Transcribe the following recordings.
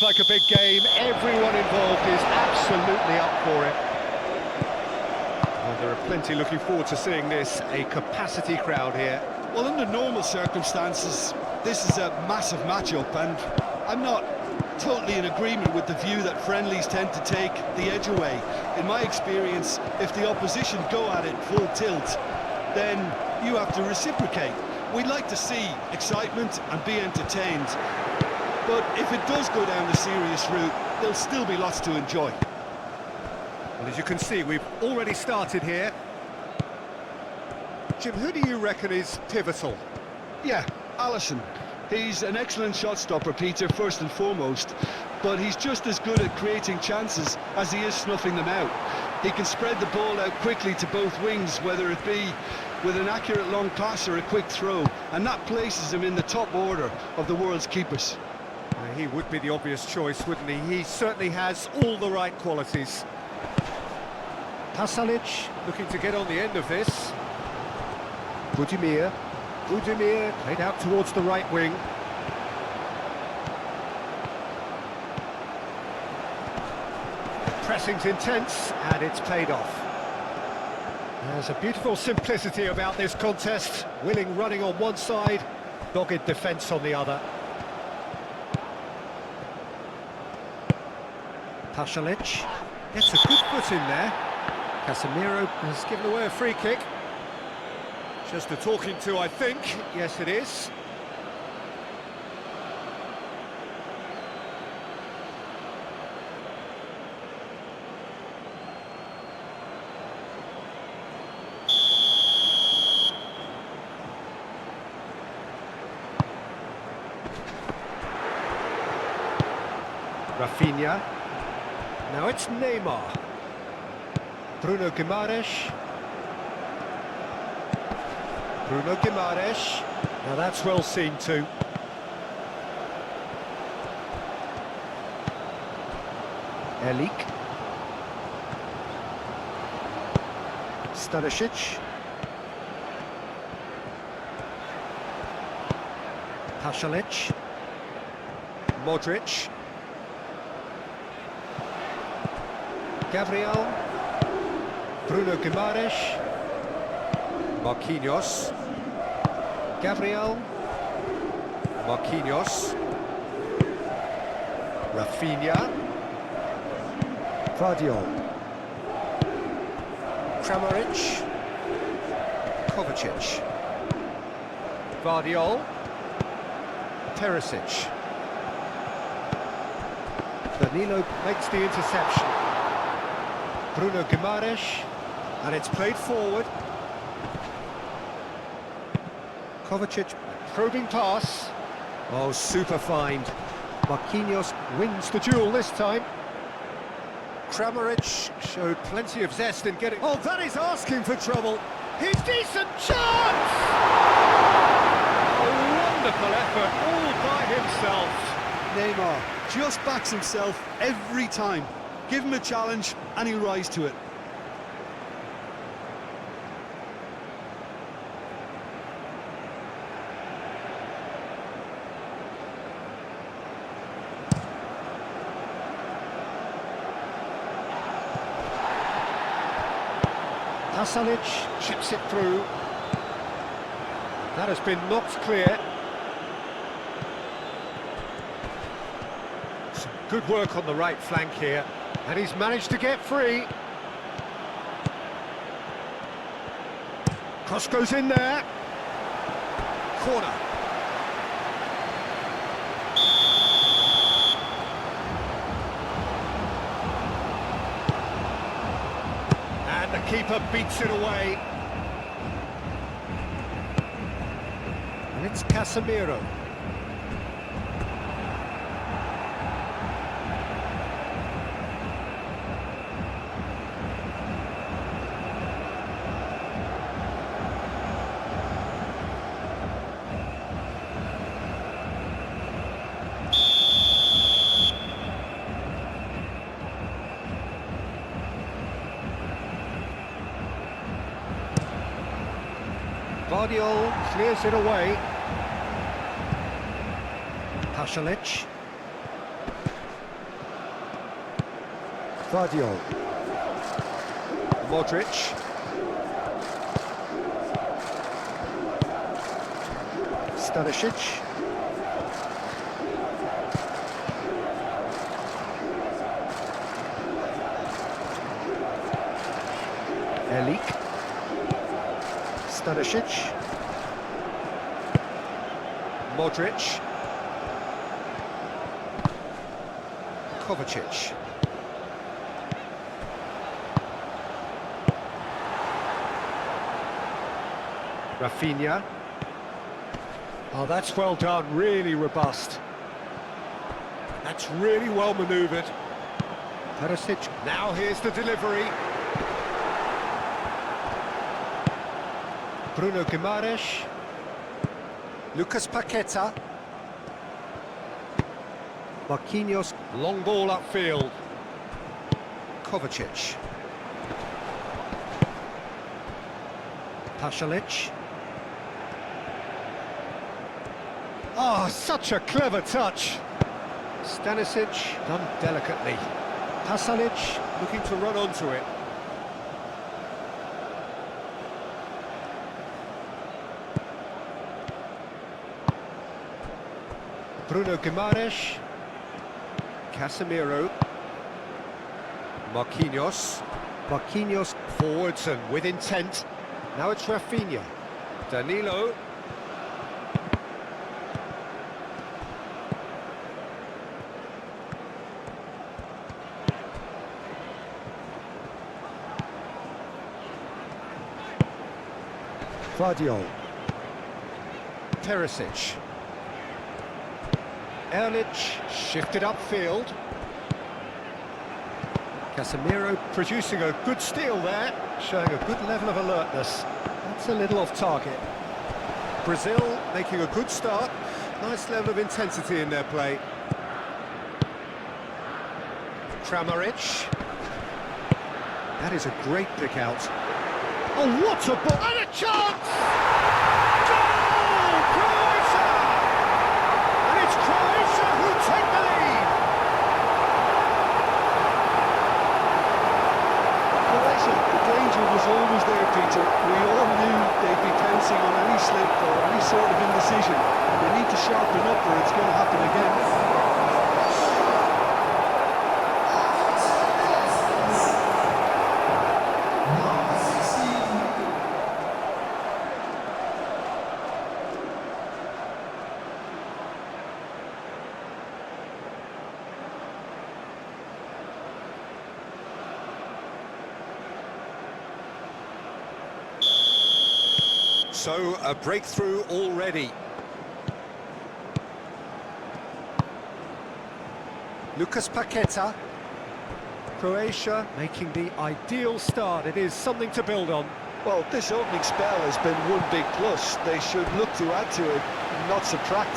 Like a big game, everyone involved is absolutely up for it. Well, there are plenty looking forward to seeing this, a capacity crowd here. Well, under normal circumstances, this is a massive matchup, and I'm not totally in agreement with the view that friendlies tend to take the edge away. In my experience, if the opposition go at it full tilt, then you have to reciprocate. We'd like to see excitement and be entertained. But if it does go down the serious route, there'll still be lots to enjoy. Well, as you can see, we've already started here. Jim, who do you reckon is pivotal? Yeah, Alisson. He's an excellent shot stopper, Peter, first and foremost. But he's just as good at creating chances as he is snuffing them out. He can spread the ball out quickly to both wings, whether it be with an accurate long pass or a quick throw. And that places him in the top order of the world's keepers. He would be the obvious choice, wouldn't he? He certainly has all the right qualities. Pasalic looking to get on the end of this. Budimir played out towards the right wing. Pressing's intense, and it's paid off. There's a beautiful simplicity about this contest. Willing running on one side, dogged defence on the other. Pasalic gets a good foot in there. Casemiro has given away a free kick. Just a talking to, I think. Yes, it is. Rafinha. Now it's Neymar. Bruno Guimaraes. Now that's well seen too. Elik. Stanisic. Pasalic. Modric. Gabriel, Bruno Guimaraes, Marquinhos, Gabriel, Marquinhos, Rafinha, Vardiol, Kramaric, Kovacic, Vardiol, Perisic. Danilo makes the interception. Bruno Guimaraes, and it's played forward. Kovacic, probing pass. Oh, super find. Marquinhos wins the duel this time. Kramaric showed plenty of zest in getting... Oh, that is asking for trouble. His decent chance! A wonderful effort, all by himself. Neymar just backs himself every time. Give him a challenge and he'll rise to it. Pasalic chips it through. That has been knocked clear. Some good work on the right flank here. And he's managed to get free. Cross goes in there. Corner. And the keeper beats it away. And it's Casemiro. Vardiol clears it away. Pasalic. Vardiol. Modric. Stanisic. Elik. Stanisic. Modric. Kovacic. Rafinha. Oh, that's well done, really robust. That's really well manoeuvred. Perisic, now here's the delivery. Bruno Guimaraes. Lucas Paqueta. Marquinhos, long ball upfield. Kovacic. Pasalic. Oh, such a clever touch. Stanisic, done delicately. Pasalic, looking to run onto it. Bruno Guimaraes. Casemiro. Marquinhos. Marquinhos forwards and with intent. Now it's Rafinha. Danilo. Vardiol. Perisic. Erlich shifted upfield. Casemiro producing a good steal there, showing a good level of alertness. That's a little off target. Brazil making a good start. Nice level of intensity in their play. Kramaric. That is a great pick out. Oh, what a ball! And a chance! Goal! Croatia! And it's Croatia who take the lead! Croatia, the danger was always there, Peter. We all knew they'd be pouncing on any slip or any sort of indecision. They need to sharpen up or it's going to happen again. So, a breakthrough already. Lucas Paqueta. Croatia making the ideal start. It is something to build on. Well, this opening spell has been one big plus. They should look to add to it, not subtract.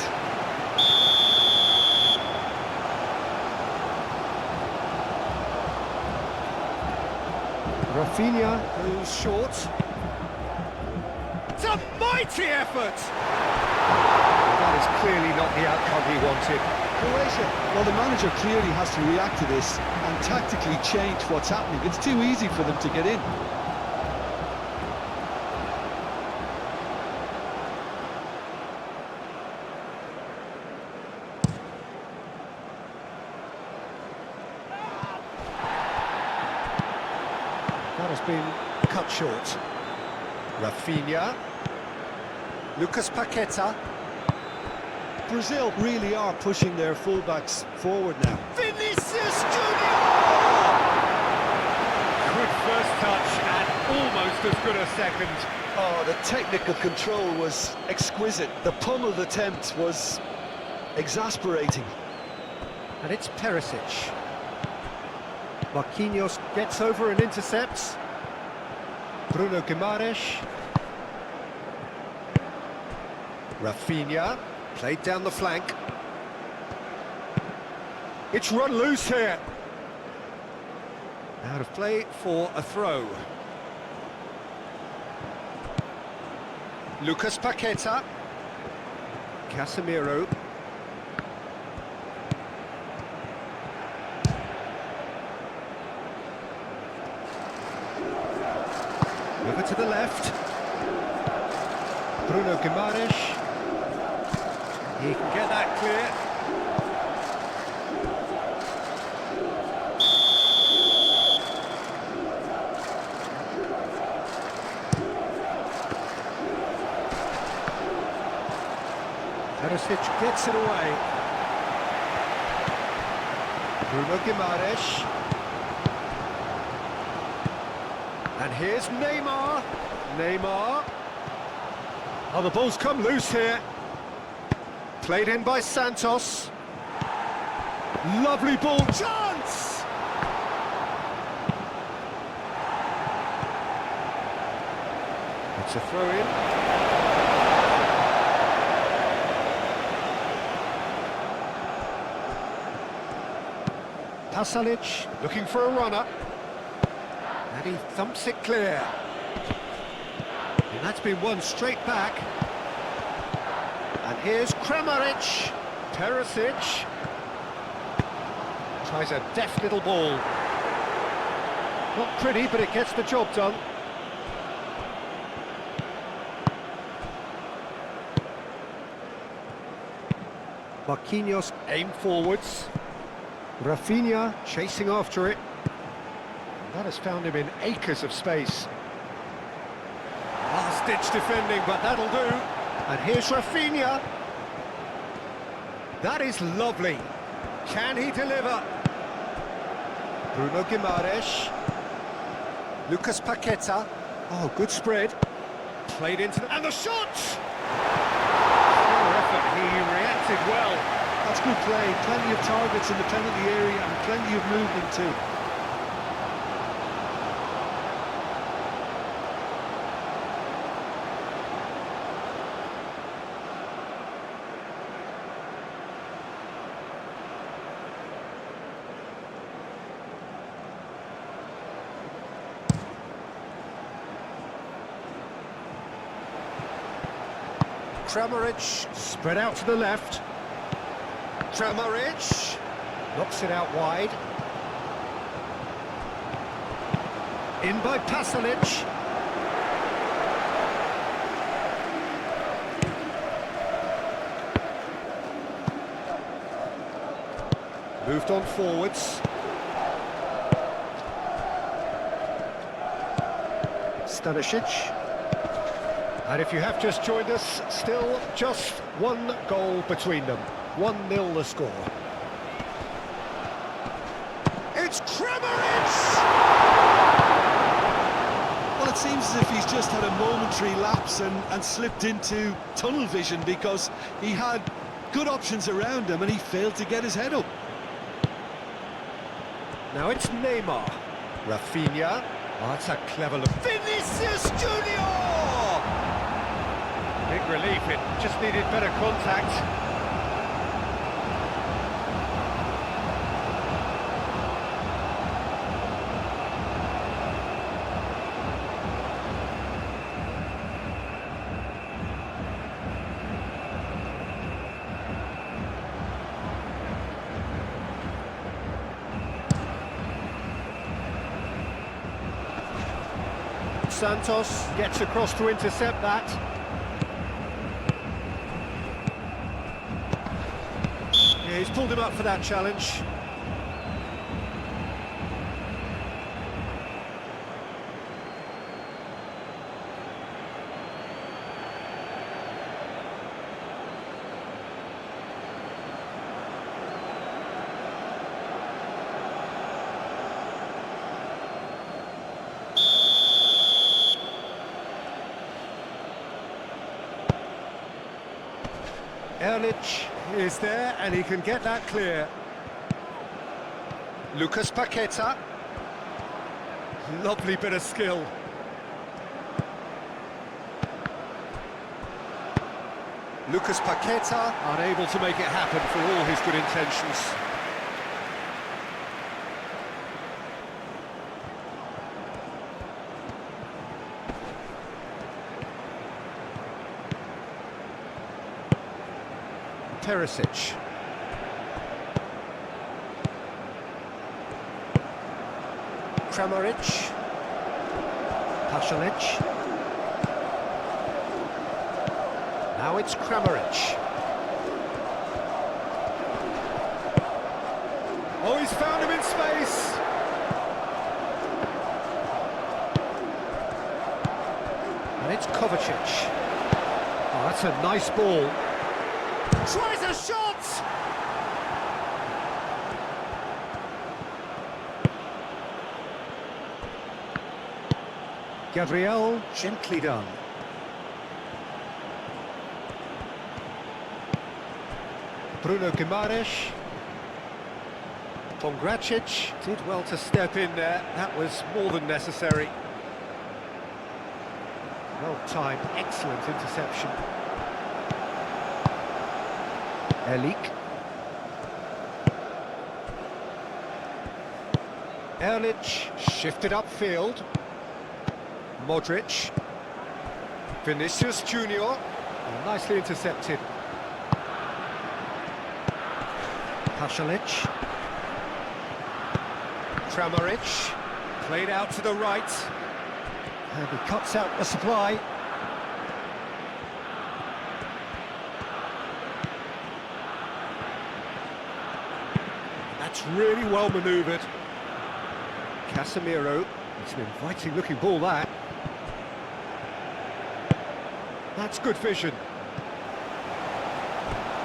Rafinha goes short. It's a mighty effort! That is clearly not the outcome he wanted. Croatia, well, the manager clearly has to react to this and tactically change what's happening. It's too easy for them to get in. That has been cut short. Rafinha. Lucas Paqueta. Brazil really are pushing their fullbacks forward now. Vinicius Junior! Good first touch and almost as good a second. Oh, the technical control was exquisite. The pummeled attempt was exasperating. And it's Perisic. Marquinhos gets over and intercepts. Bruno Guimaraes. Rafinha, played down the flank. It's run loose here. Out of play for a throw. Lucas Paqueta. Casemiro. Over to the left. Bruno Guimaraes. He can get that clear. Perisic gets it away. Bruno Guimaraes. And here's Neymar. Neymar. Oh, the ball's come loose here. Played in by Santos. Lovely ball. Chance! It's a throw-in. Pasalic looking for a runner. And he thumps it clear. And that's been won straight back. And here's Kramaric. Perisic. Tries a deft little ball. Not pretty, but it gets the job done. Marquinhos aim forwards. Rafinha chasing after it. That has found him in acres of space. Last-ditch defending, but that'll do. And here's Rafinha. That is lovely. Can he deliver? Bruno Guimaraes. Lucas Paqueta. Oh, good spread. Played into and the shot! Poor effort, he reacted well. That's good play. Plenty of targets in the penalty area and plenty of movement too. Kramaric spread out to the left. Kramaric knocks it out wide. In by Pasalic. Moved on forwards. Stanisic. And if you have just joined us, still just one goal between them. 1-0 the score. It's Kramaric! Well, it seems as if he's just had a momentary lapse and slipped into tunnel vision because he had good options around him and he failed to get his head up. Now it's Neymar. Rafinha. Oh, that's a clever look. Vinicius Junior! Big relief, it just needed better contact. Santos gets across to intercept that. Yeah, he's pulled him up for that challenge. Erlich is there and he can get that clear. Lucas Paqueta. Lovely bit of skill. Lucas Paqueta unable to make it happen for all his good intentions. Perisic. Kramaric. Pasalic. Now it's Kramaric. Oh, he's found him in space. And it's Kovacic. Oh, that's a nice ball. Tries a shot! Gabriel, gently done. Bruno Guimaraes. Pongracic did well to step in there. That was more than necessary. Well timed, excellent interception. Erlik. Erlich shifted upfield. Modric. Vinicius Junior. Oh, nicely intercepted. Pasalic. Kramaric. Played out to the right. And he cuts out the supply. That's really well manoeuvred. Casemiro. It's an inviting looking ball, that. That's good vision.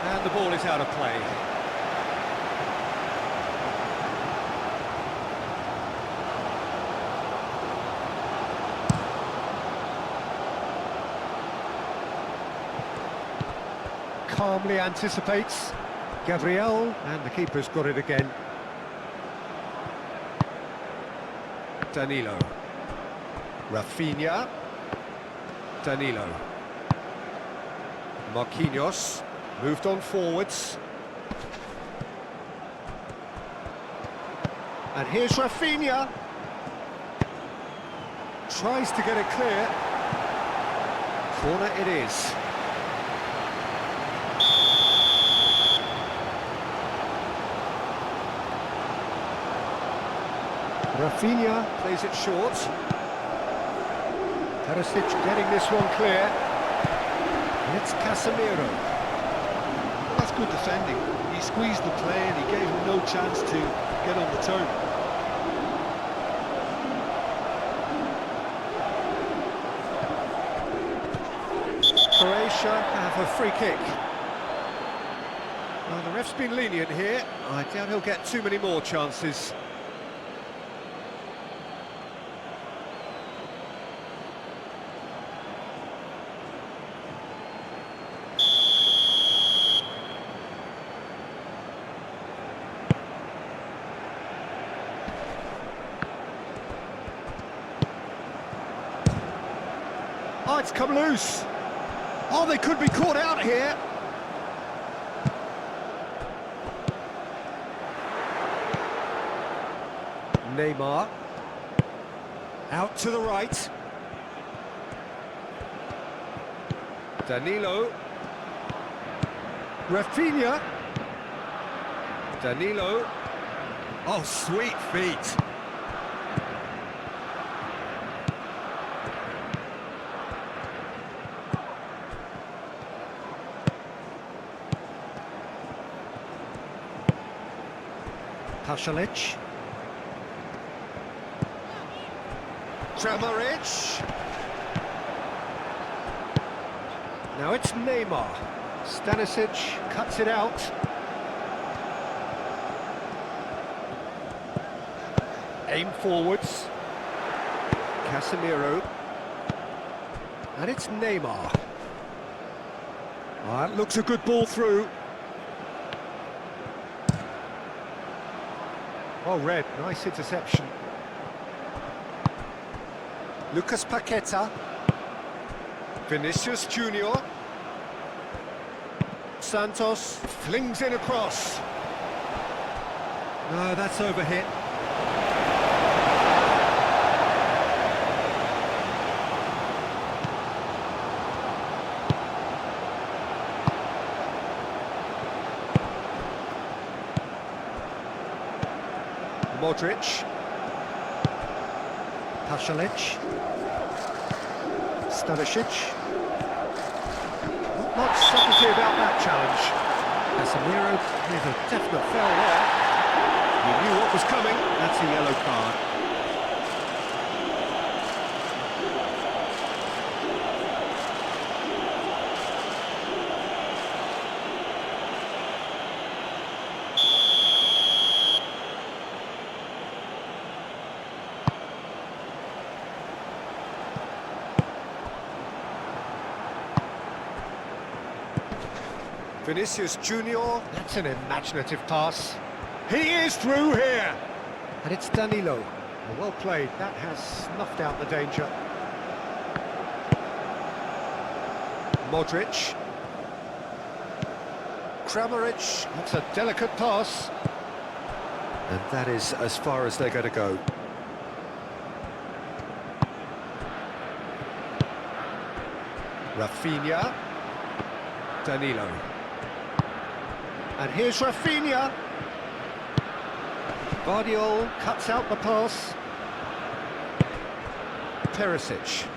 And the ball is out of play. Calmly anticipates. Gabriel, and the keeper's got it again. Danilo. Rafinha. Danilo. Marquinhos. Moved on forwards. And here's Rafinha. Tries to get it clear. Corner it is. Rafinha plays it short. Perisic getting this one clear. And it's Casemiro. Well, that's good defending. He squeezed the play and he gave him no chance to get on the turn. Croatia have a free kick. Well, the ref's been lenient here. I doubt he'll get too many more chances. Oh, it's come loose. Oh, they could be caught out here. Neymar. Out to the right. Danilo. Rafinha. Danilo. Oh, sweet feet. Pasalic. Kramaric. Now it's Neymar. Stanisic cuts it out. Aim forwards. Casemiro. And it's Neymar. That looks a good ball through. Oh, red, nice interception. Lucas Paqueta. Vinicius Junior. Santos flings in across. No, that's overhit. Modric. Pasalic. Stanisic. Not much subtlety about that challenge. Casemiro with a definite foul there. He knew what was coming. That's a yellow card. Vinicius Junior, that's an imaginative pass. He is through here! And it's Danilo. Well played, that has snuffed out the danger. Modric. Kramaric, that's a delicate pass. And that is as far as they're going to go. Rafinha. Danilo. And here's Rafinha. Guardiola cuts out the pass. Perisic.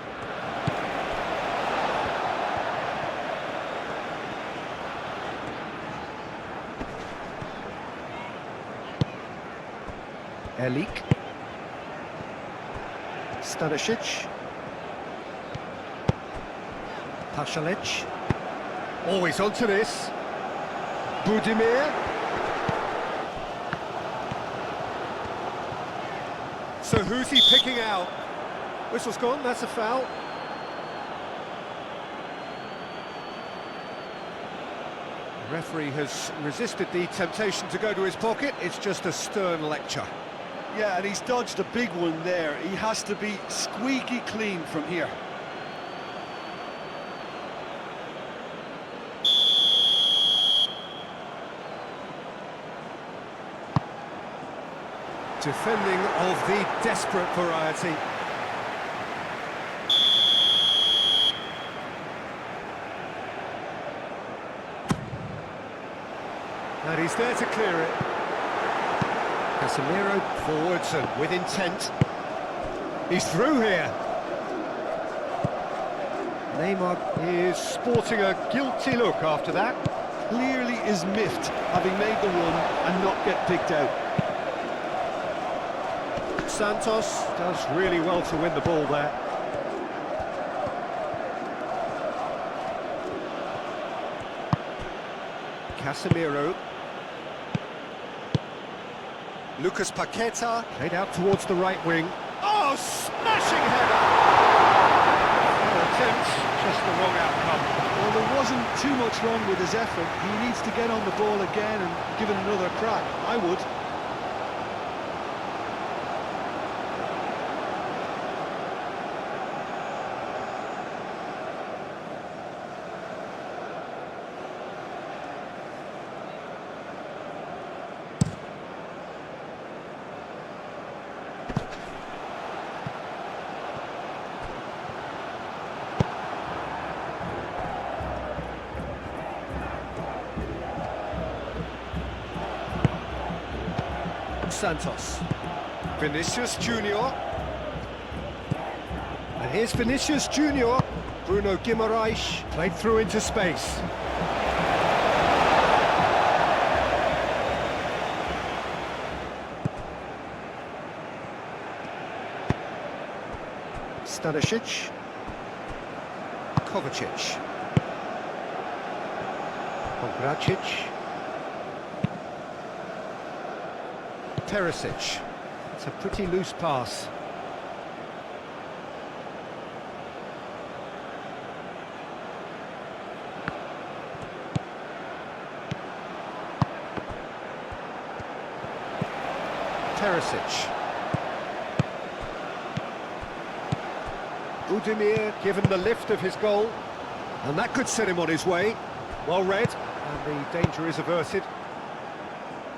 Elik. Stanisic. Pasalic. Always onto this. Budimir. So who's he picking out? Whistle's gone, that's a foul. The referee has resisted the temptation to go to his pocket. It's just a stern lecture. Yeah, and he's dodged a big one there. He has to be squeaky clean from here. Defending of the desperate variety. And he's there to clear it. Casemiro forwards and with intent. He's through here. Neymar is sporting a guilty look after that. Clearly is miffed, having made the run and not get picked out. Santos does really well to win the ball there. Casemiro. Lucas Paqueta played out towards the right wing. Oh, smashing header! Fair attempt, just the wrong outcome. Well, there wasn't too much wrong with his effort. He needs to get on the ball again and give it another crack. I would. Santos. Vinicius Junior. And here's Vinicius Junior. Bruno Guimaraes played through into space. Stanisic. Kovacic. Pogracic. Perisic. It's a pretty loose pass. Perisic. Budimir given the lift of his goal, and that could set him on his way. Well read, and the danger is averted.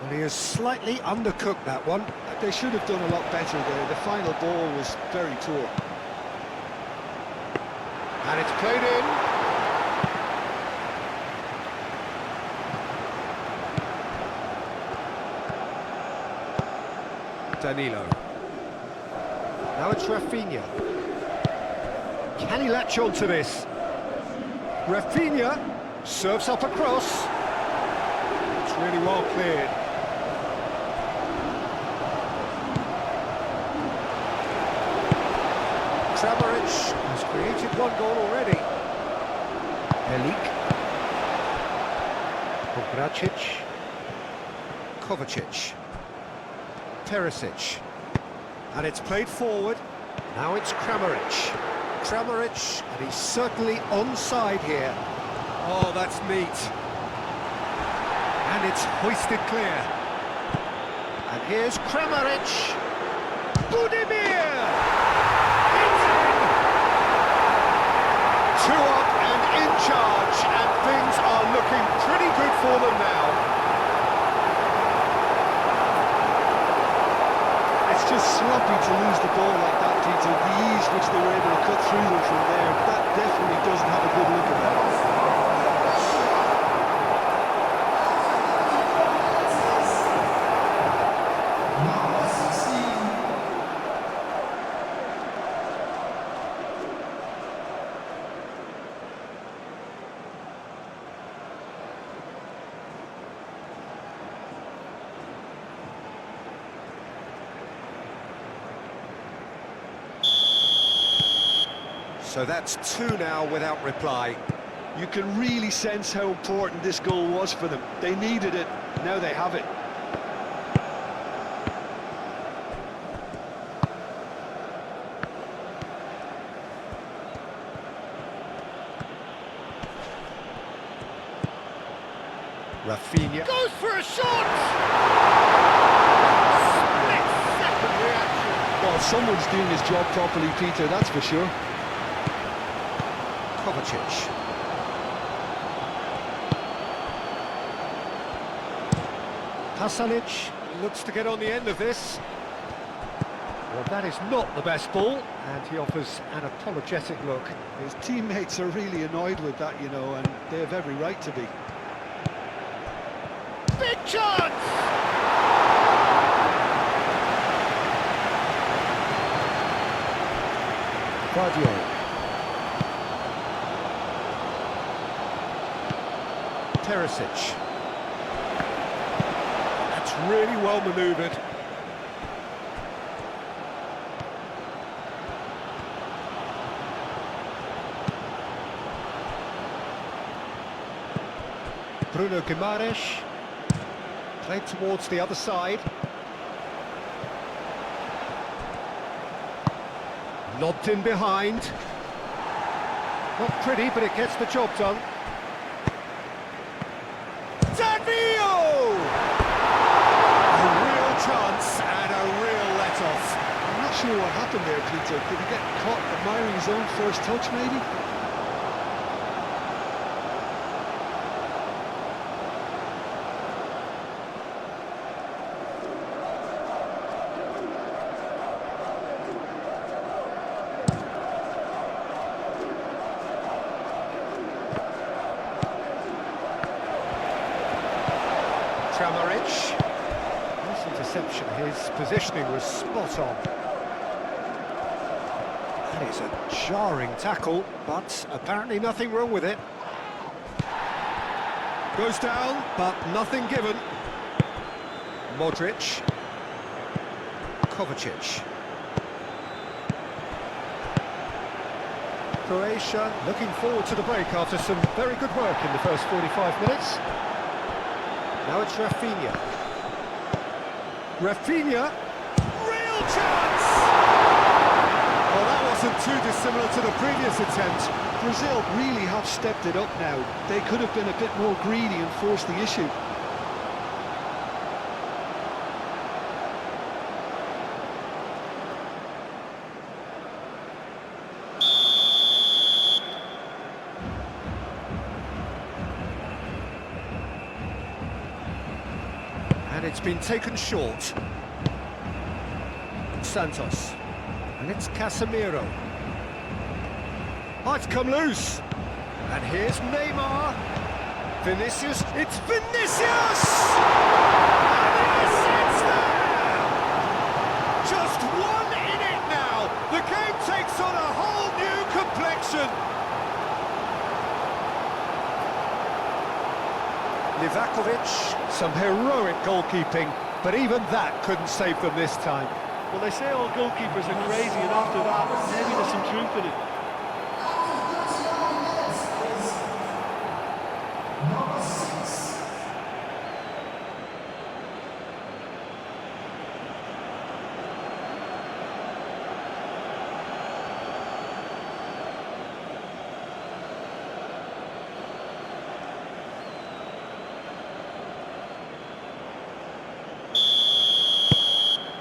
Well, he has slightly undercooked that one. They should have done a lot better there. The final ball was very poor. And it's played in. Danilo. Now it's Rafinha. Can he latch on to this? Rafinha serves up a cross. It's really well cleared. Kramaric has created one goal already. Helik. Pogracic. Kovacic. Perisic. And it's played forward. Now it's Kramaric. Kramaric, and he's certainly onside here. Oh, that's neat. And it's hoisted clear. And here's Kramaric. Budimir! It's in! 2 up and in charge, and things are looking pretty good for them now. It's just sloppy to lose the ball like that, Tito. The ease which they were able to cut through them from there, that definitely doesn't have a good look about it. So that's 2 now without reply. You can really sense how important this goal was for them. They needed it, now they have it. Rafinha goes for a shot! Split-second reaction. Well, someone's doing his job properly, Peter, that's for sure. Kovacic. Hasanic looks to get on the end of this. Well, that is not the best ball, and he offers an apologetic look. His teammates are really annoyed with that, you know, and they have every right to be. Big chance! Guardiola. Perisic. That's really well manoeuvred. Bruno Guimaraes. Played towards the other side. Lobbed in behind. Not pretty, but it gets the job done. A real chance and a real let-off. I'm not sure what happened there, Peter. Did he get caught admiring his own first touch, maybe? Kramaric. Nice interception. His positioning was spot on. That is a jarring tackle, but apparently nothing wrong with it. Goes down, but nothing given. Modric. Kovacic. Croatia looking forward to the break after some very good work in the first 45 minutes. Now it's Rafinha. Rafinha! Real chance! Well, that wasn't too dissimilar to the previous attempt. Brazil really have stepped it up now. They could have been a bit more greedy and forced the issue. And it's been taken short. Santos. And it's Casemiro. Oh, it's come loose. And here's Neymar. Vinicius. It's Vinicius! And yes, it's there! Just one in it now. The game takes on a whole new complexion. open. Livakovic, some heroic goalkeeping, but even that couldn't save them this time. Well, they say all goalkeepers are crazy, and after that, maybe there's some truth in it.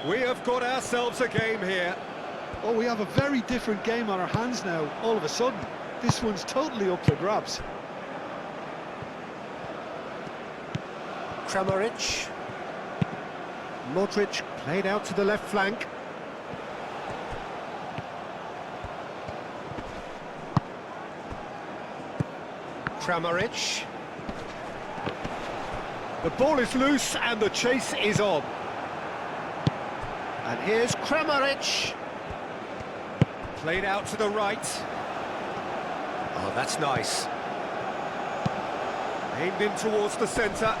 We have got ourselves a game here. Oh, we have a very different game on our hands now, all of a sudden. This one's totally up for grabs. Kramaric. Modric played out to the left flank. Kramaric. The ball is loose and the chase is on. And here's Kramaric. Played out to the right. Oh, that's nice. Aimed in towards the centre.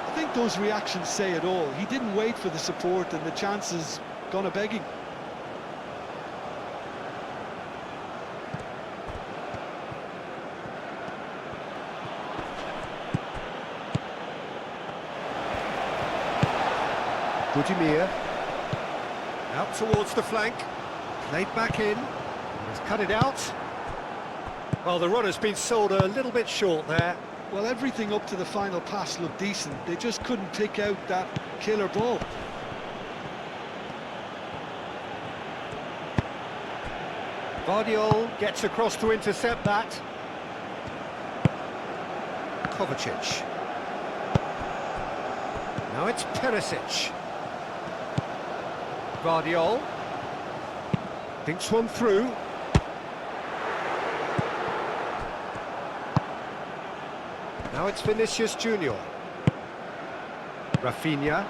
I think those reactions say it all. He didn't wait for the support and the chances gone a-begging. Budimir. Out towards the flank. Played back in. He's cut it out. Well, the runner's been sold a little bit short there. Well, everything up to the final pass looked decent. They just couldn't pick out that killer ball. Guardiola gets across to intercept that. Kovacic. Now it's Perisic. Guardiola. Thinks one through. Now it's Vinicius Junior. Rafinha.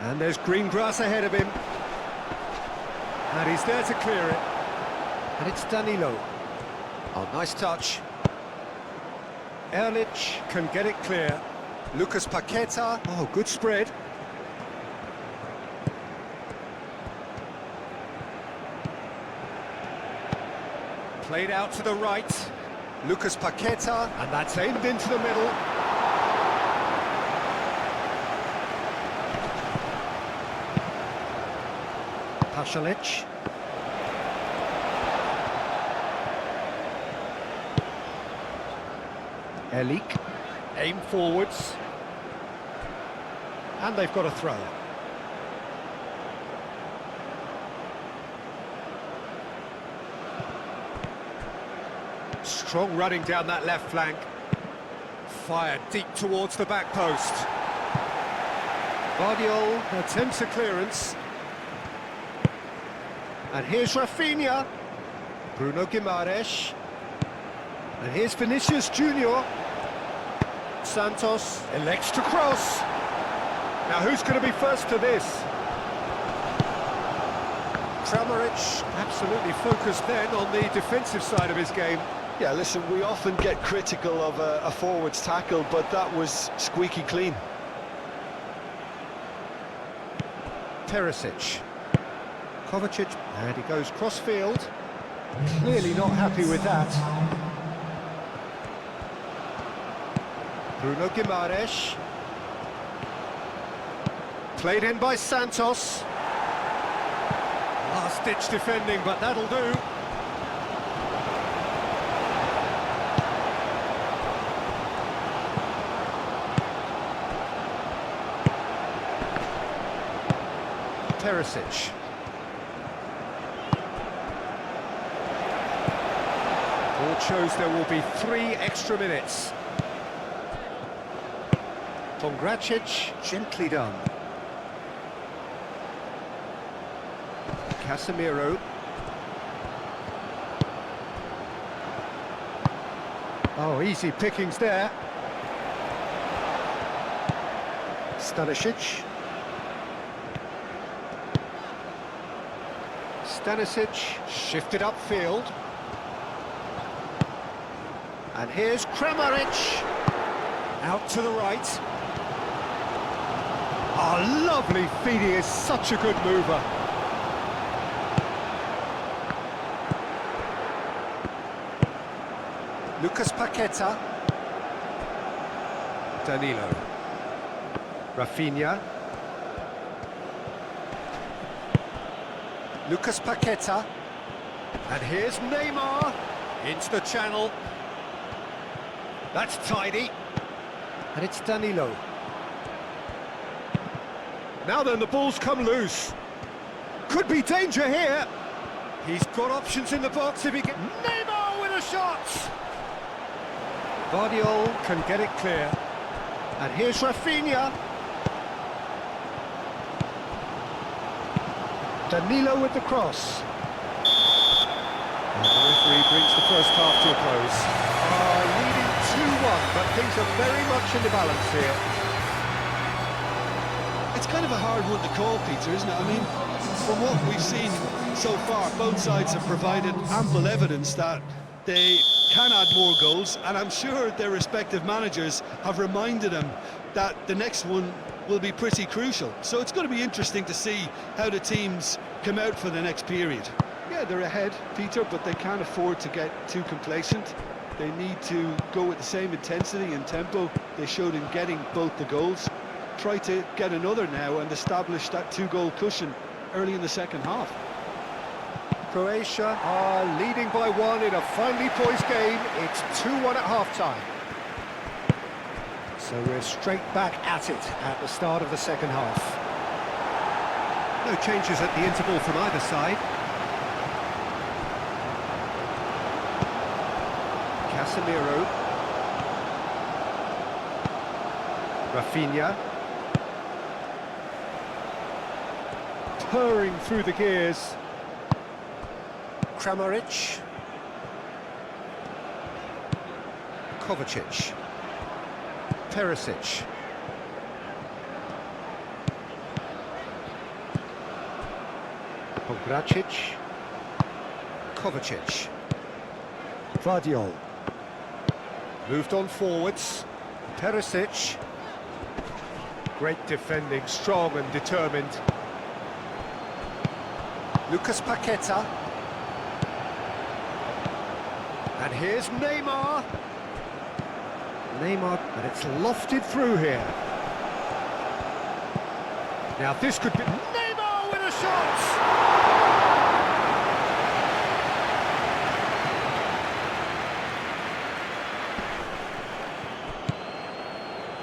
And there's green grass ahead of him. And he's there to clear it. And it's Danilo. Oh, nice touch. Erlich can get it clear. Lucas Paqueta. Oh, good spread. Played out to the right. Lucas Paqueta. And that's aimed into the middle. Pasalic. Elik. Aim forwards. And they've got a throw. Strong running down that left flank. Fired deep towards the back post. Guardiola attempts a clearance. And here's Rafinha. Bruno Guimaraes. And here's Vinicius Junior. Santos elects to cross. Now who's going to be first to this? Kramaric absolutely focused then on the defensive side of his game. Yeah, listen, we often get critical of a forward's tackle, but that was squeaky clean. Perisic. Kovacic, and he goes cross-field. Clearly not happy with that. Bruno Guimaraes. Played in by Santos. Last-ditch defending, but that'll do. Perisic. Ball shows there will be 3 extra minutes. Pongracic, gently done. Casemiro. Oh, easy pickings there. Stanisic. Stanisic shifted upfield. And here's Kramaric. Out to the right. Oh, lovely feed. He is such a good mover. Lucas Paqueta. Danilo. Rafinha. Lucas Paqueta. And here's Neymar. Into the channel. That's tidy. And it's Danilo. Now then, the ball's come loose. Could be danger here. He's got options in the box if he gets... Neymar with a shot! Guardiola can get it clear. And here's Rafinha. Danilo with the cross. And the referee brings the first half to a close. Leading 2-1, but things are very much in the balance here. It's kind of a hard one to call, Peter, isn't it? I mean, from what we've seen so far, both sides have provided ample evidence that they can add more goals, and I'm sure their respective managers have reminded them that the next one will be pretty crucial. So it's going to be interesting to see how the teams come out for the next period. Yeah, they're ahead, Peter, but they can't afford to get too complacent. They need to go with the same intensity and tempo they showed in getting both the goals. Try to get another now and establish that two-goal cushion early in the second half. Croatia are leading by 1 in a finely poised game. It's 2-1 at half-time. So we're straight back at it at the start of the second half. No changes at the interval from either side. Casemiro. Rafinha. Purring through the gears. Kramaric. Kovacic. Perisic. Pongracic. Kovacic. Guardiola. Moved on forwards. Perisic. Great defending, strong and determined. Lucas Paqueta. And here's Neymar. Neymar, but it's lofted through here. Now this could be... Neymar with a shot!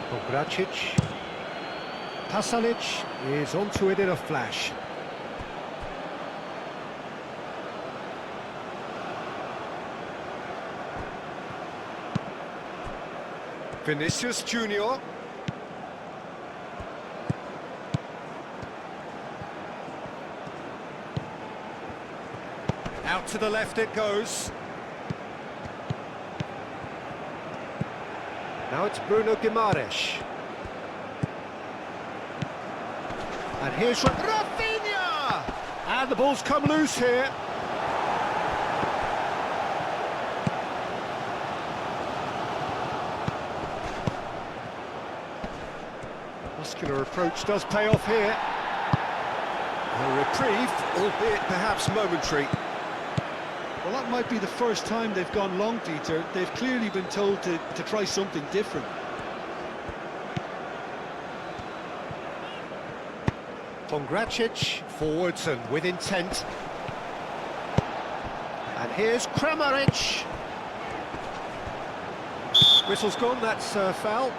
Pongracic. Pasalic is onto it in a flash. Vinicius Junior. Out to the left it goes. Now it's Bruno Guimaraes. And here's Rafinha! And the ball's come loose here. Muscular approach does pay off here. A reprieve, albeit perhaps momentary. Well, that might be the first time they've gone long, Peter. They've clearly been told to try something different. Pongracic, forwards and with intent. And here's Kramaric. Whistle's gone, that's foul.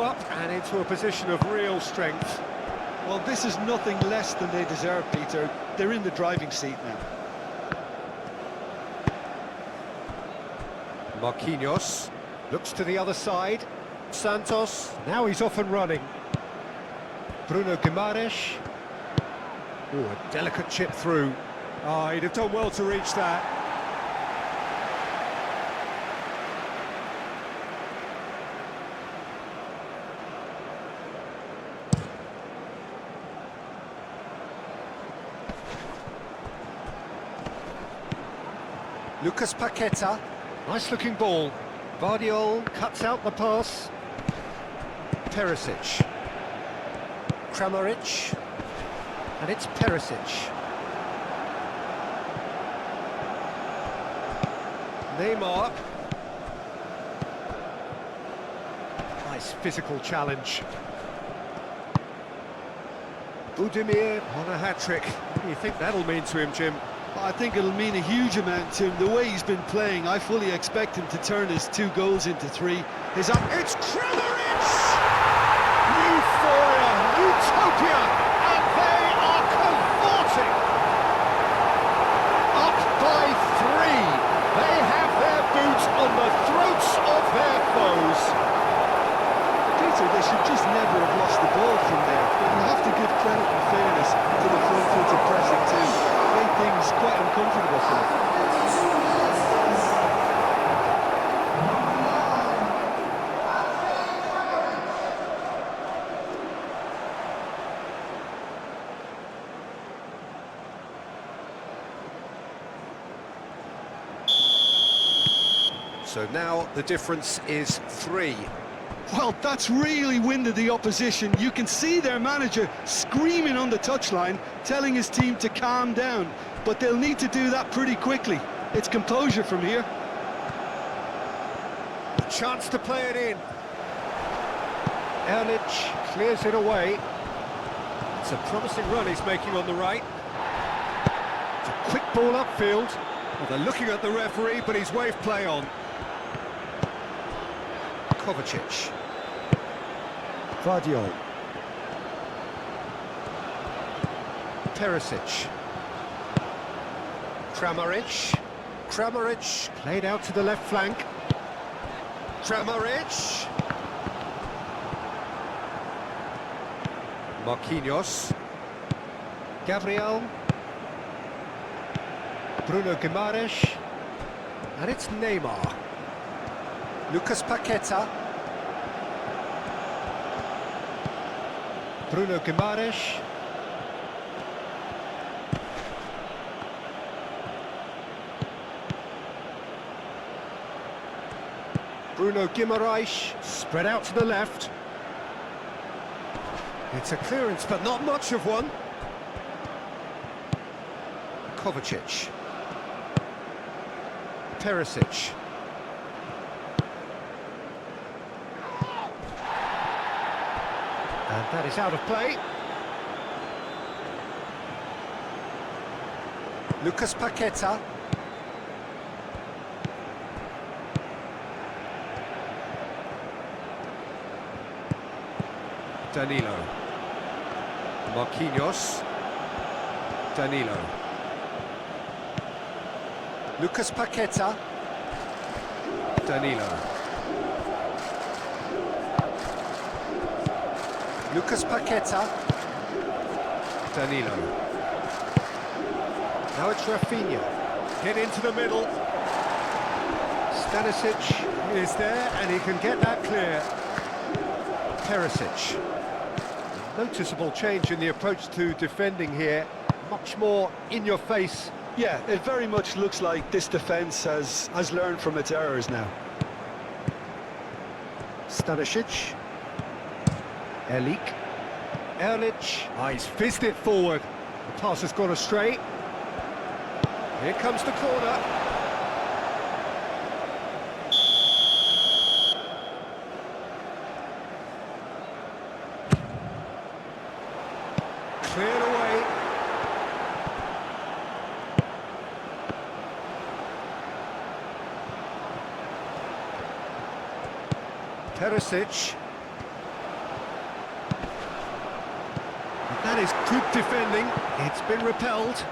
up and into a position of real strength. Well, this is nothing less than they deserve, Peter. They're in the driving seat now. Marquinhos looks to the other side. Santos, now he's off and running. Bruno Guimaraes. Oh, a delicate chip through. Oh, he'd have done well to reach that. Lucas Paqueta, nice looking ball. Vardiol cuts out the pass. Perisic. Kramaric. And it's Perisic. Neymar. Nice physical challenge. Budimir on a hat-trick. What do you think that'll mean to him, Jim? I think it'll mean a huge amount to him. The way he's been playing, I fully expect him to turn his 2 goals into 3. It's Kramaric! Euphoria, utopia, and they are cavorting! Up by 3. They have their boots on the throats of their foes. Peter, they should just never have lost the ball from there. But you have to give credit and fairness to the front-footed pressing too. Made things quite uncomfortable for them. So now the difference is 3. Well, that's really winded the opposition. You can see their manager screaming on the touchline, telling his team to calm down. But they'll need to do that pretty quickly. It's composure from here. A chance to play it in. Erlich clears it away. It's a promising run he's making on the right. It's a quick ball upfield. Well, they're looking at the referee, but he's waved play on. Kovacic. Vardiol. Perisic. Kramaric. Kramaric played out to the left flank. Kramaric. Marquinhos. Gabriel. Bruno Guimaraes. And it's Neymar. Lucas Paqueta. Bruno Guimaraes. Bruno Guimaraes spread out to the left. It's a clearance, but not much of one. Kovacic. Perisic. And that is out of play. Lucas Paqueta. Danilo. Marquinhos. Danilo. Lucas Paqueta. Danilo. Lucas Paqueta. Danilo. Now it's Rafinha. Get into the middle. Stanisic is there and he can get that clear. Perisic. Noticeable change in the approach to defending here. Much more in your face. Yeah, it very much looks like this defence has learned from its errors now. Stanisic. Erlich. Ah, he's fizzed it forward. The pass has gone astray. Here comes the corner. Cleared away. Perisic. that is good defending. It's been repelled.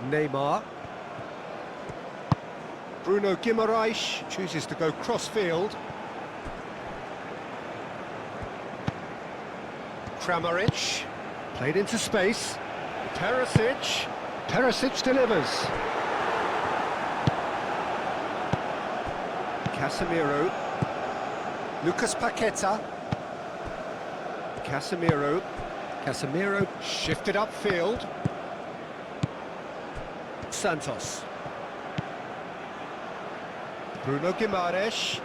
Neymar. Bruno Guimaraes chooses to go cross-field. Kramaric, played into space. Perisic. Perisic delivers. Casemiro. Lucas Paqueta. Casemiro. Casemiro shifted upfield. Santos. Bruno Guimaraes.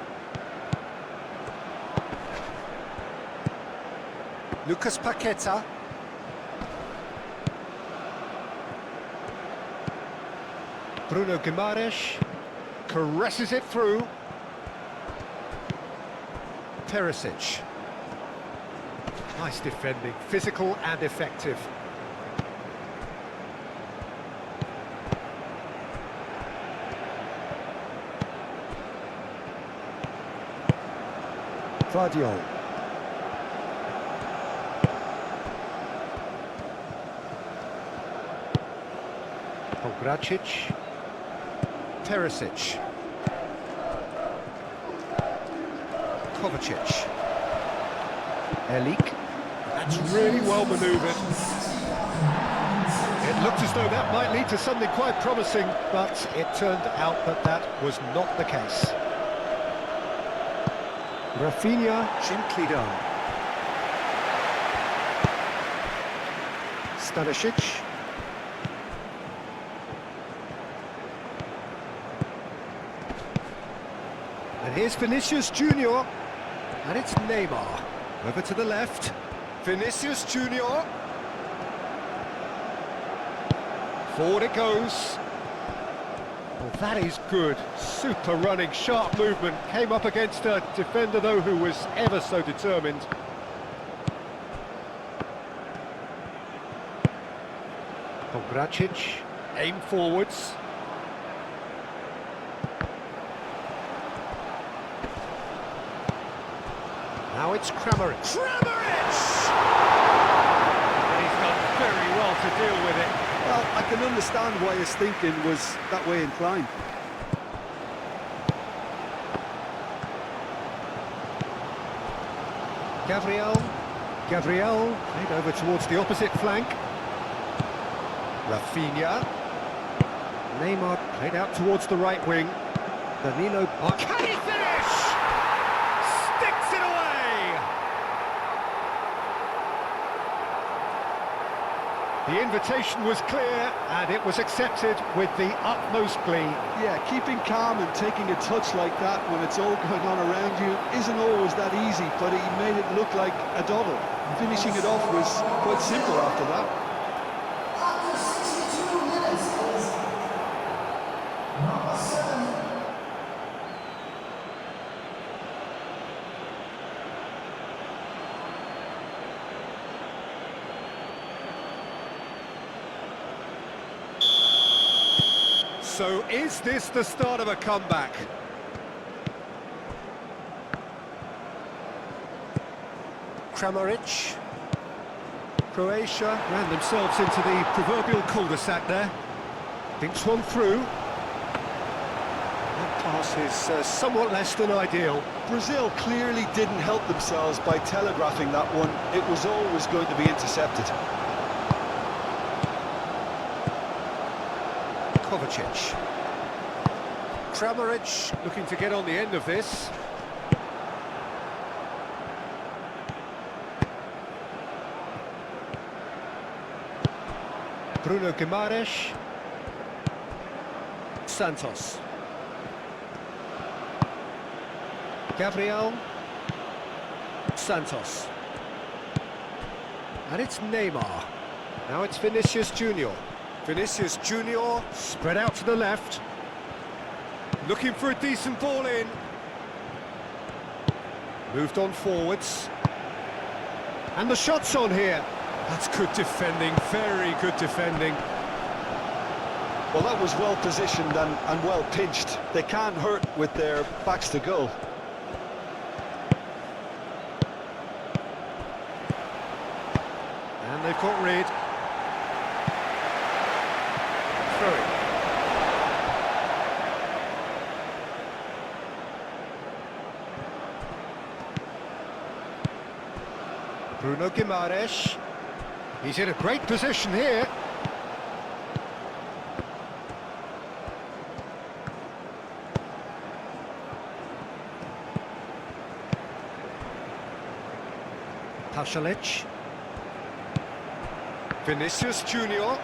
Lucas Paqueta. Bruno Guimaraes caresses it through. Perisic. Nice defending, physical and effective. Vardiol. Gracic. Perisic. Kovacic. Elik. That's really well manoeuvred. It looked as though that might lead to something quite promising, but it turned out that that was not the case. Rafinha. Gently done. Stanisic. And here's Vinicius Junior, and it's Neymar. Over to the left, Vinicius Junior. Forward it goes. Well, that is good. Super running, sharp movement. Came up against a defender, though, who was ever so determined. Gracic, aim forwards. Now it's Kramaric. Kramaric! And he's done very well to deal with it. Well, I can understand why his thinking was that way inclined. Gabriel played over towards the opposite flank. Rafinha. Neymar played out towards the right wing. Danilo. Can he finish? Sticks it away! The invitation was clear, and it was accepted with the utmost glee. Yeah, keeping calm and taking a touch like that when it's all going on around you isn't always that easy, but he made it look like a double. Finishing it off was quite simple after that. So is this the start of a comeback? Kramaric. Croatia ran themselves into the proverbial cul-de-sac there. Thinks one through. That pass is somewhat less than ideal. Brazil clearly didn't help themselves by telegraphing that one. It was always going to be intercepted. Kovacic. Kramaric looking to get on the end of this. Bruno Guimaraes. Santos. Gabriel. Santos. And it's Neymar. Now it's Vinicius Junior. Vinicius Junior spread out to the left. Looking for a decent ball in. Moved on forwards. And the shot's on here. That's good defending, very good defending. Well, that was well positioned and well pinched. They can't hurt with their backs to goal. And they've got rid. Throw it. Bruno Guimaraes. He's in a great position here. Pasalic. Vinicius Junior.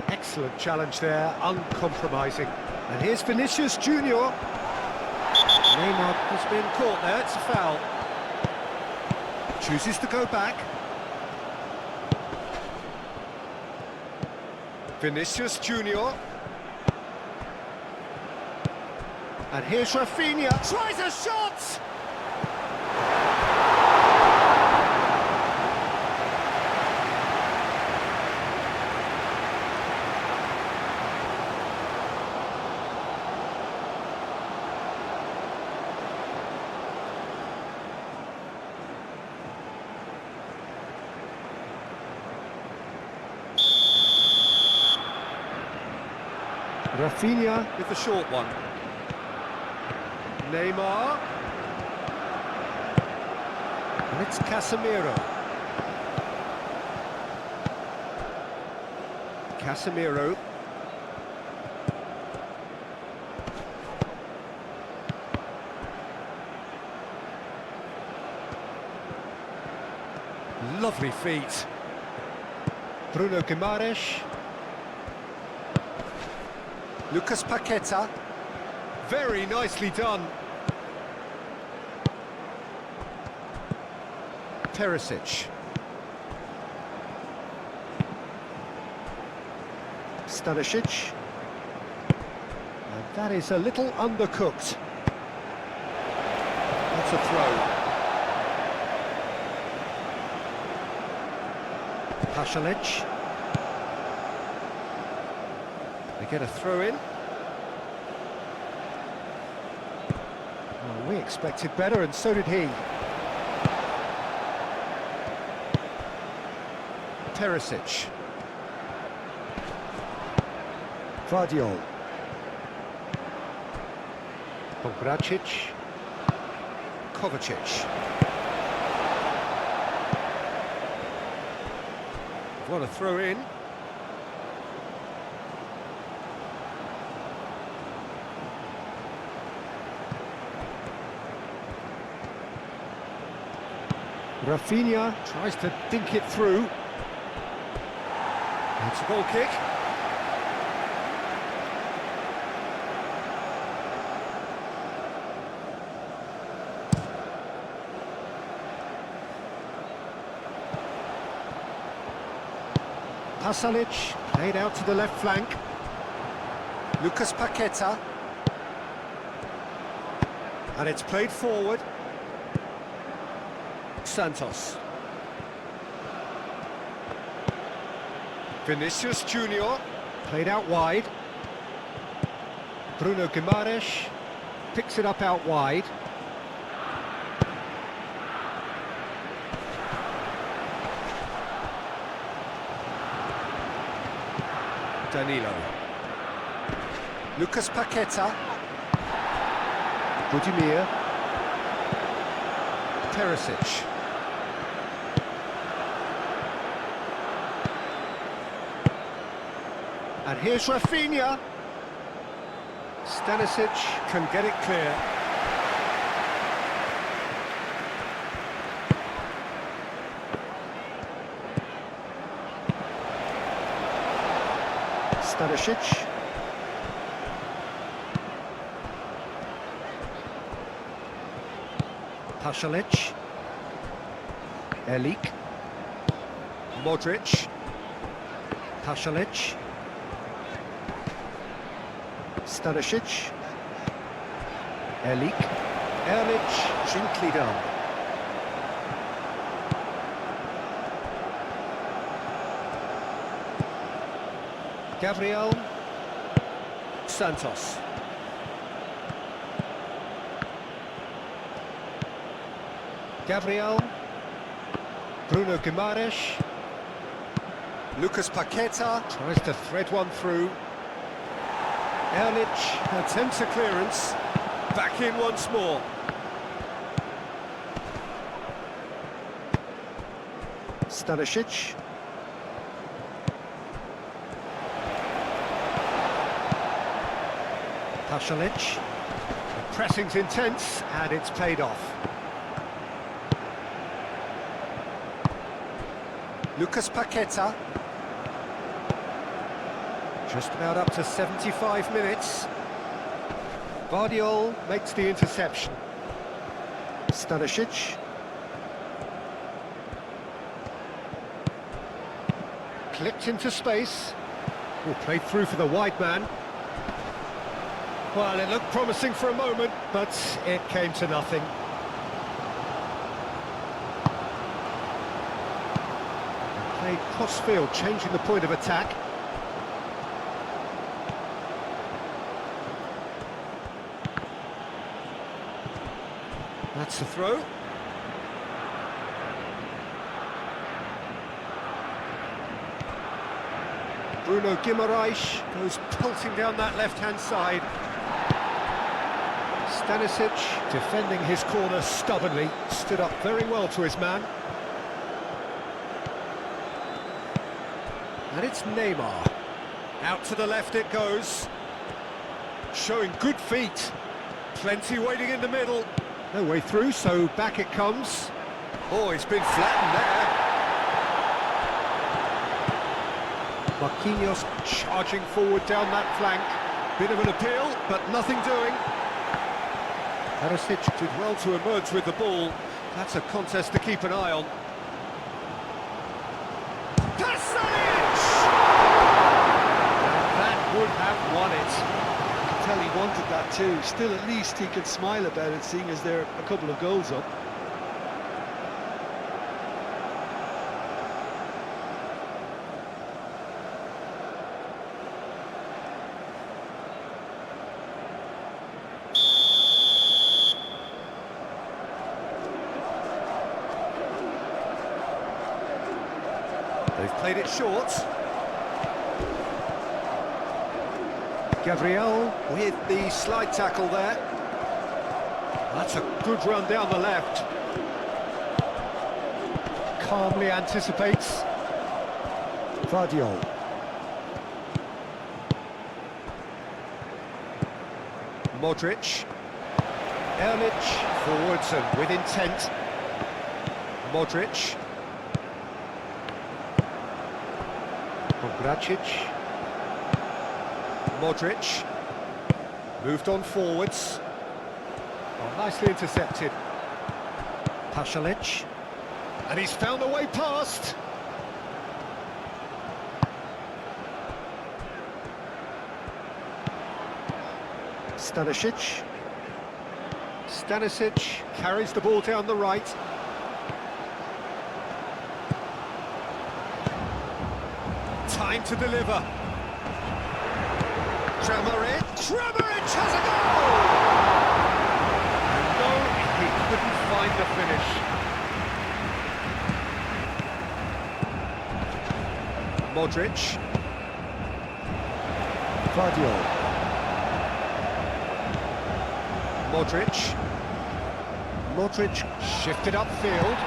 Excellent challenge there, uncompromising. And here's Vinicius Junior. Neymar has been caught there, it's a foul. Chooses to go back. Vinicius Junior. And here's Rafinha. Tries a shot! Rafinha with the short one. Neymar. And it's Casemiro. Casemiro. Lovely feet. Bruno Guimaraes. Lucas Paqueta. Very nicely done. Perisic. Stanisic. And that is a little undercooked. That's a throw. Pasalic. They get a throw in. Well, we expected better, and so did he. Perisic. Vardiol. Pogracic. Kovacic. What a throw in. Rafinha tries to dink it through. It's a goal kick. Pasalic played out to the left flank. Lucas Paqueta. And it's played forward. Santos. Vinicius Junior. Played out wide. Bruno Guimaraes picks it up out wide. Danilo. Lucas Paqueta. Budimir. Perisic. And here's Rafinha. Stanisic can get it clear. Stanisic. Pasalic. Elik. Modric. Pasalic. Stanisic. Elik. Erlich, gently done. Gabriel. Santos. Gabriel. Bruno Guimaraes. Lucas Paqueta tries to thread one through. Erlich attempts a clearance. Back in once more. Stanisic. Pasalic. The pressing's intense and it's paid off. Lucas Paqueta. Just about up to 75 minutes. Vardiol makes the interception. Stanisic. Clipped into space. Played through for the wide man. Well, it looked promising for a moment, but it came to nothing. Played cross-field, changing the point of attack. That's the throw. Bruno Guimaraes goes pelting down that left-hand side. Stanisic, defending his corner stubbornly, stood up very well to his man. And it's Neymar. Out to the left it goes. Showing good feet. Plenty waiting in the middle. No way through, so back it comes. Oh, he's been flattened there. Marquinhos charging forward down that flank. Bit of an appeal, but nothing doing. Perisic did well to emerge with the ball. That's a contest to keep an eye on. Pasalic! That would have won it. Tell he wanted that too. Still, at least he could smile about it, seeing as they're a couple of goals up. They've played it short. Gabriel with the slide tackle there. That's a good run down the left. Calmly anticipates. Vardiol. Modric. Erlich forwards and with intent. Modric. Gracic. Modric. Moved on forwards. Oh, nicely intercepted. Pasalic. And he's found a way past. Stanisic. Stanisic carries the ball down the right. Time to deliver. Kramaric has a goal! And no, he couldn't find the finish. Modric. Vardiol. Modric. Modric shifted upfield.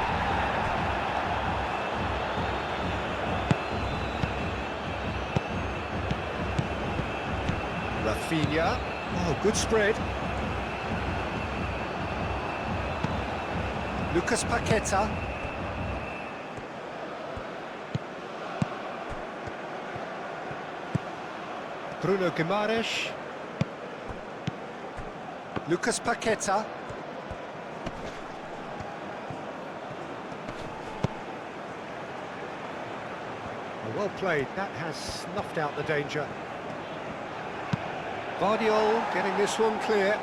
Rafinha. Oh, good spread. Lucas Paqueta. Bruno Guimaraes. Lucas Paqueta. Well played. That has snuffed out the danger. Vardiol getting this one clear.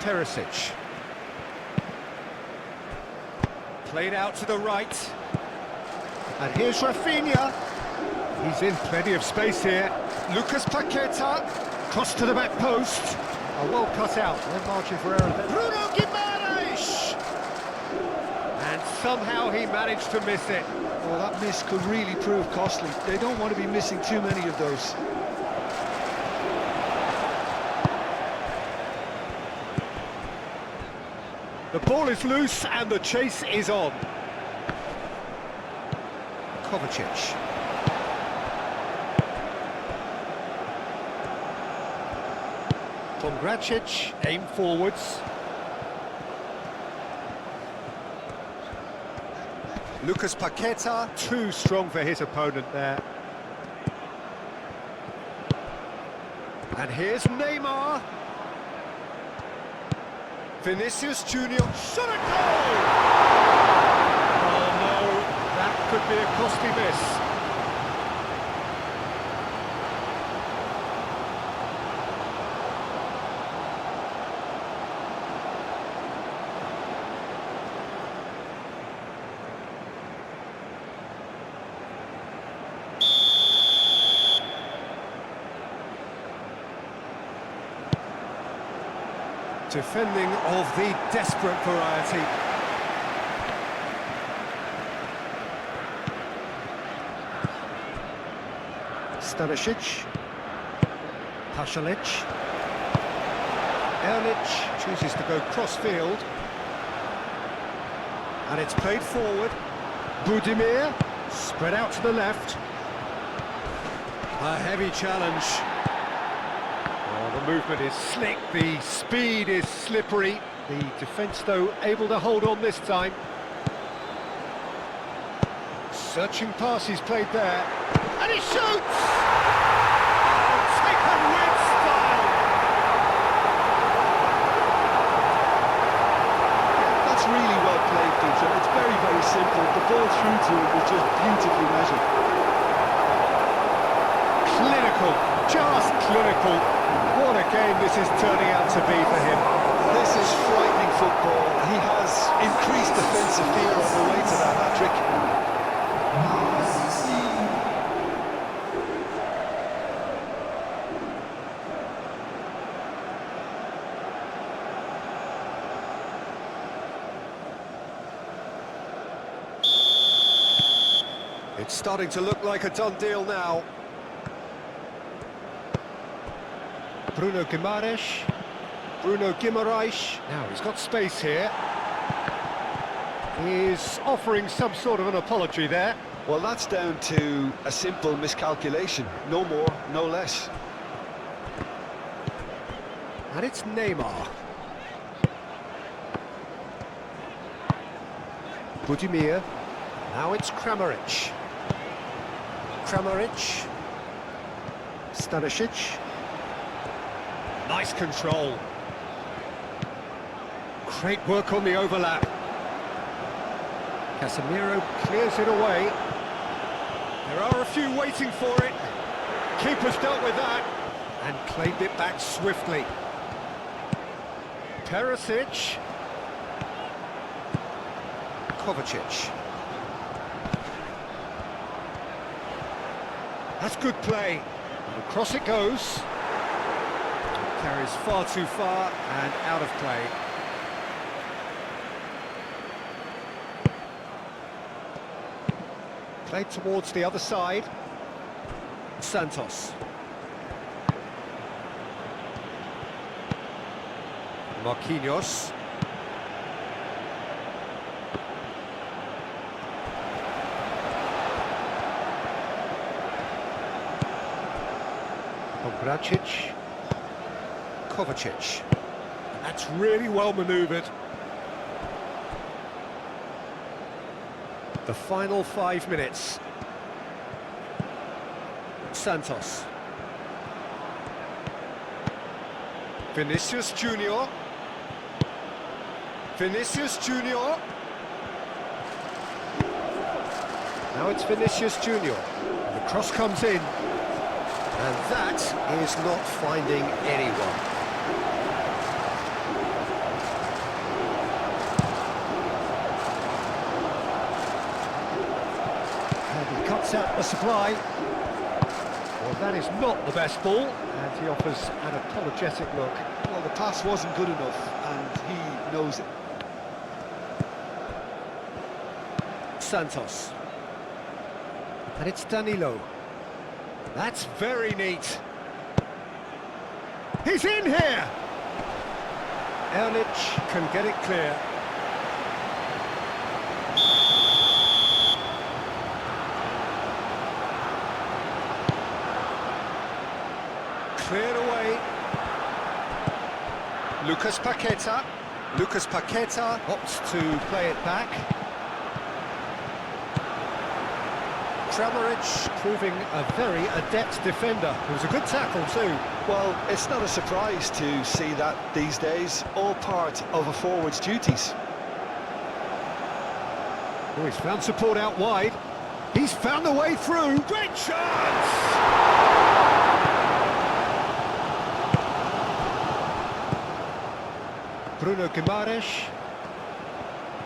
Perisic. Played out to the right. And here's Rafinha. He's in plenty of space here. Lucas Paqueta, cross to the back post. A well cut out, no margin for error there. Bruno Guimaraes! And somehow he managed to miss it. Well, that miss could really prove costly. They don't want to be missing too many of those. The ball is loose and the chase is on. Kovacic. Pongracic, aim forwards. Lucas Paqueta, too strong for his opponent there. And here's Neymar. Vinicius Junior, shot a goal! Oh no, that could be a costly miss. Defending of the desperate variety. Stanisic. Pasalic. Erlich chooses to go cross-field. And it's played forward. Budimir, spread out to the left. A heavy challenge. Oh, the movement is slick, the speed is slippery. The defence, though, able to hold on this time. Searching pass he's played there. And he shoots! Oh, taken with style! That's really well played, Peter. It's very, very simple. The ball through to him was just beautifully measured. Clinical, just clinical. What a game this is turning out to be for him. This is frightening football. He has increased defensive fear on the way to that hat-trick. It's starting to look like a done deal now. Bruno Guimaraes. Bruno Guimaraes. Now he's got space here. He's offering some sort of an apology there. Well, that's down to a simple miscalculation. No more, no less. And it's Neymar. Budimir. Now it's Kramaric. Kramaric. Stanisic. Nice control. Great work on the overlap. Casemiro clears it away. There are a few waiting for it. Keeper's dealt with that and claimed it back swiftly. Perisic. Kovacic. That's good play. And across it goes. Carries far too far and out of play. Played towards the other side. Santos. Marquinhos. Pongracic. Kovacic. That's really well manoeuvred. The final 5 minutes. Santos. Vinicius Junior. Vinicius Junior. Now it's Vinicius Junior. And the cross comes in. And that is not finding anyone. And he cuts out the supply. Well, that is not the best ball, and he offers an apologetic look. Well, the pass wasn't good enough, and he knows it. Santos. And it's Danilo. That's very neat. He's in here! Erlich can get it clear. Cleared away. Lucas Paqueta. Lucas Paqueta opts to play it back. Kramaric proving a very adept defender. It was a good tackle too. Well, it's not a surprise to see that these days, all part of a forward's duties. Oh, he's found support out wide. He's found the way through. Great chance! Bruno Guimaraes.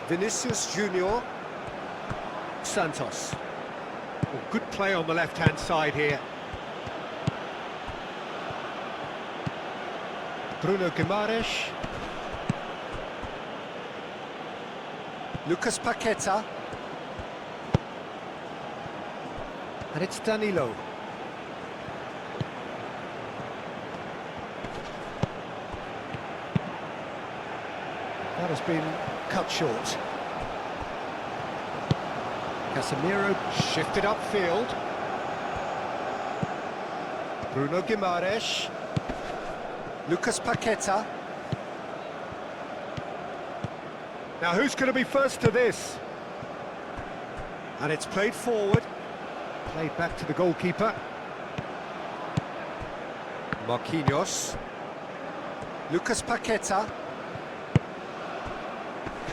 Vinicius Junior. Santos. Oh, good play on the left-hand side here. Bruno Guimaraes. Lucas Paqueta. And it's Danilo. That has been cut short. Casemiro shifted upfield. Bruno Guimaraes. Lucas Paqueta. Now who's going to be first to this? And it's played forward. Played back to the goalkeeper. Marquinhos. Lucas Paqueta.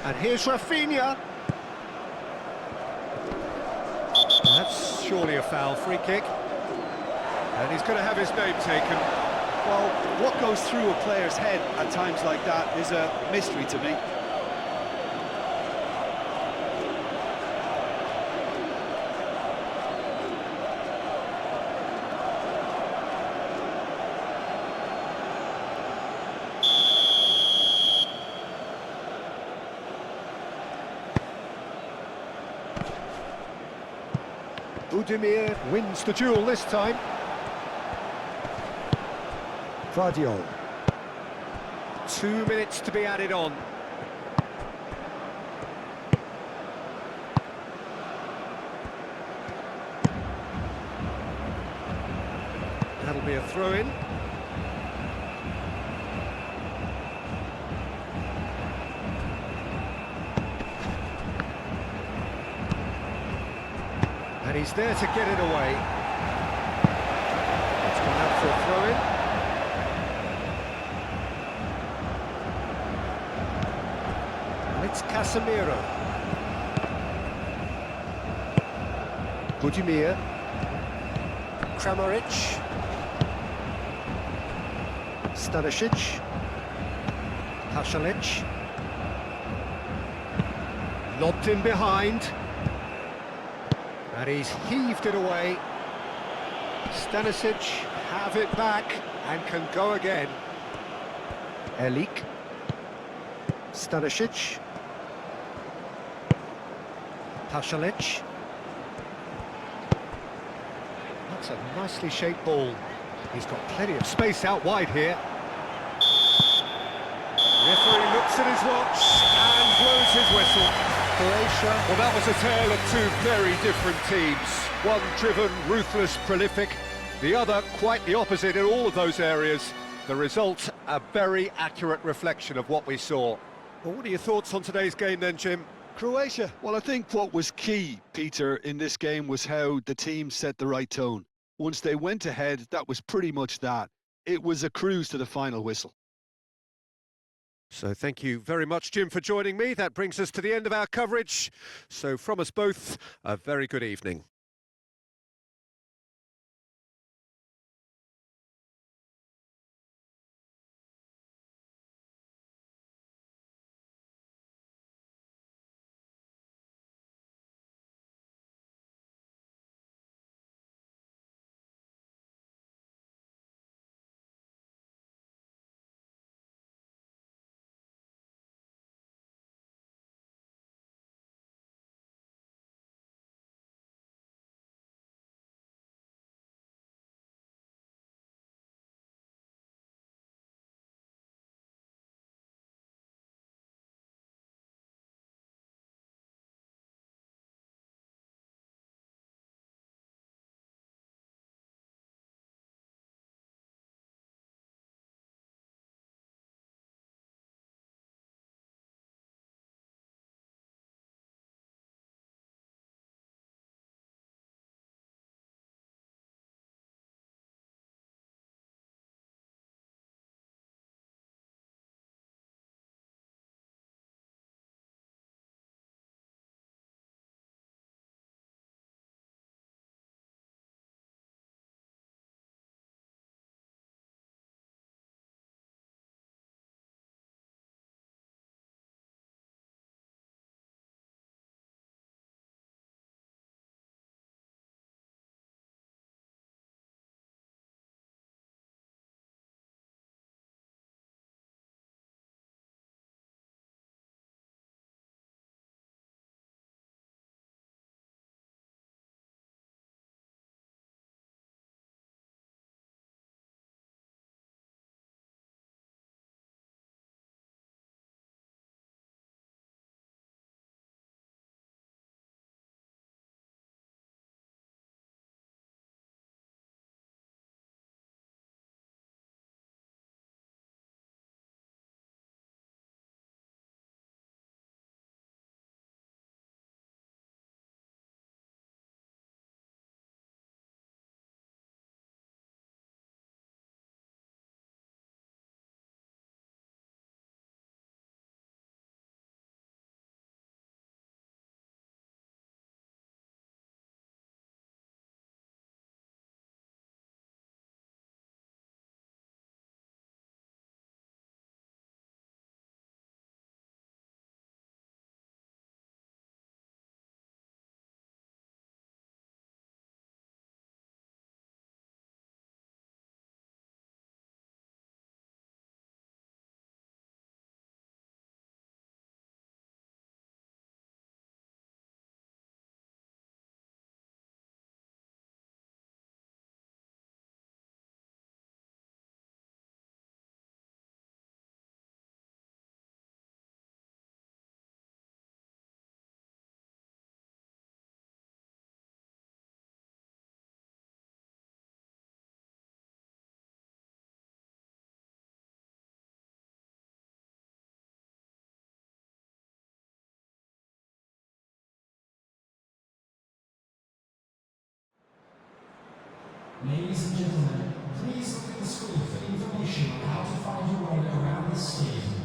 And here's Rafinha. That's surely a foul, free kick. And he's going to have his name taken. Well, what goes through a player's head at times like that is a mystery to me. Budimir wins the duel this time. Vardiol. 2 minutes to be added on. That'll be a throw-in. And he's there to get it away. It's gone out for a throw-in. It's Casemiro. Budimir. Kramaric. Stanisic. Pasalic. Lobbed in behind. And he's heaved it away. Stanisic have it back and can go again. Elik. Stanisic. Pasalic. That's a nicely shaped ball. He's got plenty of space out wide here. Referee looks at his watch and blows his whistle. Croatia. Well, that was a tale of two very different teams. One driven, ruthless, prolific. The other quite the opposite in all of those areas. The result, a very accurate reflection of what we saw. Well, what are your thoughts on today's game then, Jim? Croatia, well, I think what was key, Peter, in this game was how the team set the right tone. Once they went ahead, that was pretty much that. It was a cruise to the final whistle. So thank you very much, Jim, for joining me. That brings us to the end of our coverage. So from us both, a very good evening. Ladies and gentlemen, please look at the screen for information on how to find your way around the stadium.